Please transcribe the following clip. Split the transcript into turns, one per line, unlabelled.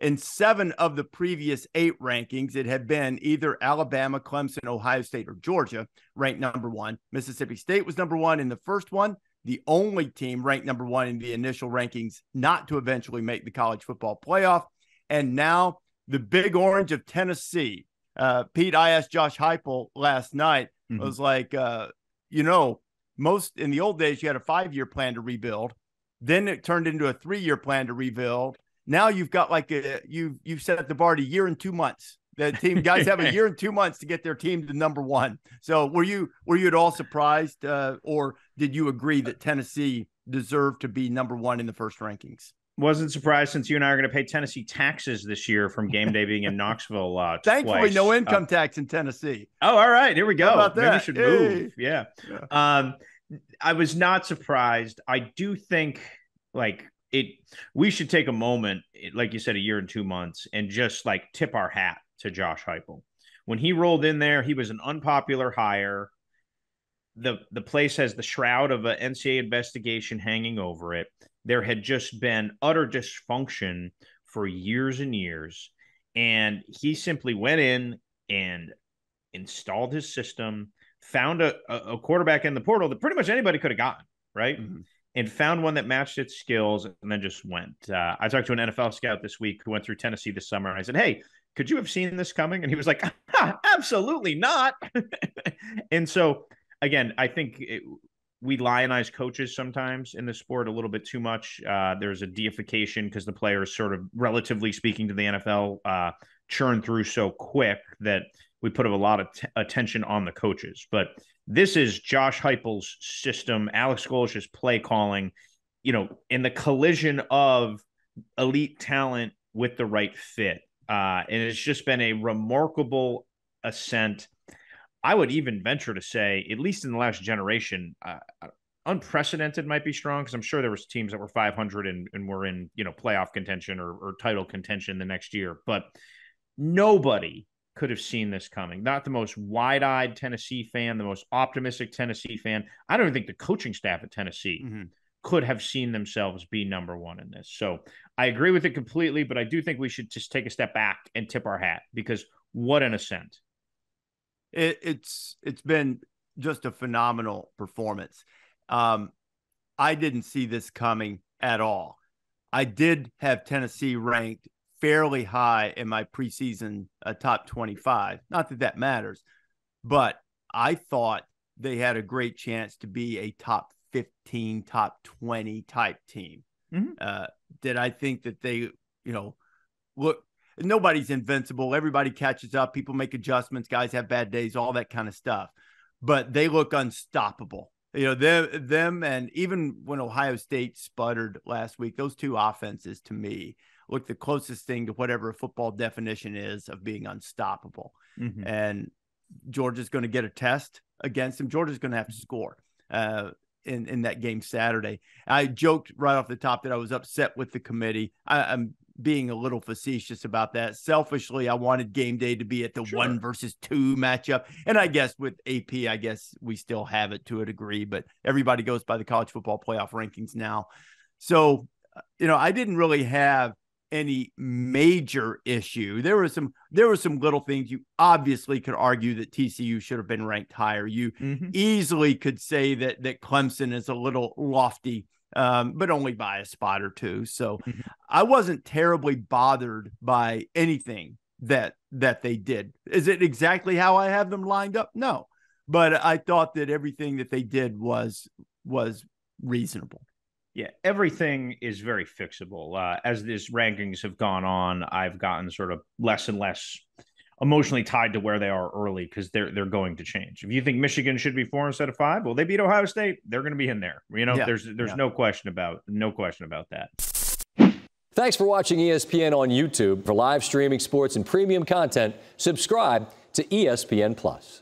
In 7 of the previous 8 rankings, it had been either Alabama, Clemson, Ohio State, or Georgia ranked number 1. Mississippi State was number 1 in the first one, the only team ranked number 1 in the initial rankings not to eventually make the college football playoff. And now the Big Orange of Tennessee. Pete, I asked Josh Heupel last night, was like, most in the old days, you had a 5-year plan to rebuild. Then it turned into a 3-year plan to rebuild. Now you've got you've set the bar to 1 year and 2 months. The team guys have 1 year and 2 months to get their team to number 1. So were you at all surprised, or did you agree that Tennessee deserved to be number 1 in the first rankings?
Wasn't surprised, since you and I are going to pay Tennessee taxes this year from game day being in Knoxville.
Thankfully,
twice.
No income tax in Tennessee.
Oh, all right. Here we go.
How about that?
Maybe we should move. Yeah. I was not surprised. I do think we should take a moment, like you said, 1 year and 2 months, and just tip our hat to Josh Heupel. When he rolled in there, he was an unpopular hire. The place has the shroud of an NCAA investigation hanging over it. There had just been utter dysfunction for years and years. And he simply went in and installed his system, found a quarterback in the portal that pretty much anybody could have gotten, right? And found one that matched its skills, and then just went. I talked to an NFL scout this week who went through Tennessee this summer, and I said, hey, could you have seen this coming? And he was like, absolutely not. And so, again, I think we lionize coaches sometimes in the sport a little bit too much. There's a deification because the players, sort of relatively speaking to the NFL, churn through so quick that we put a lot of attention on the coaches. But this is Josh Heupel's system, Alex Golesh's play calling, in the collision of elite talent with the right fit. And it's just been a remarkable ascent. I would even venture to say, at least in the last generation, unprecedented might be strong, because I'm sure there was teams that were 500 and were in, playoff contention or title contention the next year. But nobody could have seen this coming. Not the most wide-eyed Tennessee fan, the most optimistic Tennessee fan. I don't even think the coaching staff at Tennessee could have seen themselves be number 1 in this. So I agree with it completely, but I do think we should just take a step back and tip our hat, because what an ascent.
It's been just a phenomenal performance. I didn't see this coming at all. I did have Tennessee ranked fairly high in my preseason top 25. Not that that matters, but I thought they had a great chance to be a top 15, top 20 type team. Did I think that they, look, nobody's invincible. Everybody catches up. People make adjustments. Guys have bad days, all that kind of stuff. But they look unstoppable. Them, and even when Ohio State sputtered last week, those two offenses to me look the closest thing to whatever a football definition is of being unstoppable. And Georgia's going to get a test against them. Georgia's going to have to score in that game Saturday. I joked right off the top that I was upset with the committee. I'm being a little facetious about that. Selfishly, I wanted game day to be at the 1 versus 2 matchup. And I guess with AP, I guess we still have it to a degree, but everybody goes by the college football playoff rankings now. So, I didn't really have any major issue. There were some little things. You obviously could argue that TCU should have been ranked higher. You easily could say that Clemson is a little lofty, but only by a spot or two. So I wasn't terribly bothered by anything that they did. Is it exactly how I have them lined up? No, but I thought that everything that they did was reasonable.
Yeah, everything is very fixable. As these rankings have gone on, I've gotten sort of less and less emotionally tied to where they are early, because they're going to change. If you think Michigan should be 4 instead of 5, well, they beat Ohio State. They're going to be in there. There's no question about that.
Thanks for watching ESPN on YouTube. For live streaming sports and premium content, subscribe to ESPN Plus.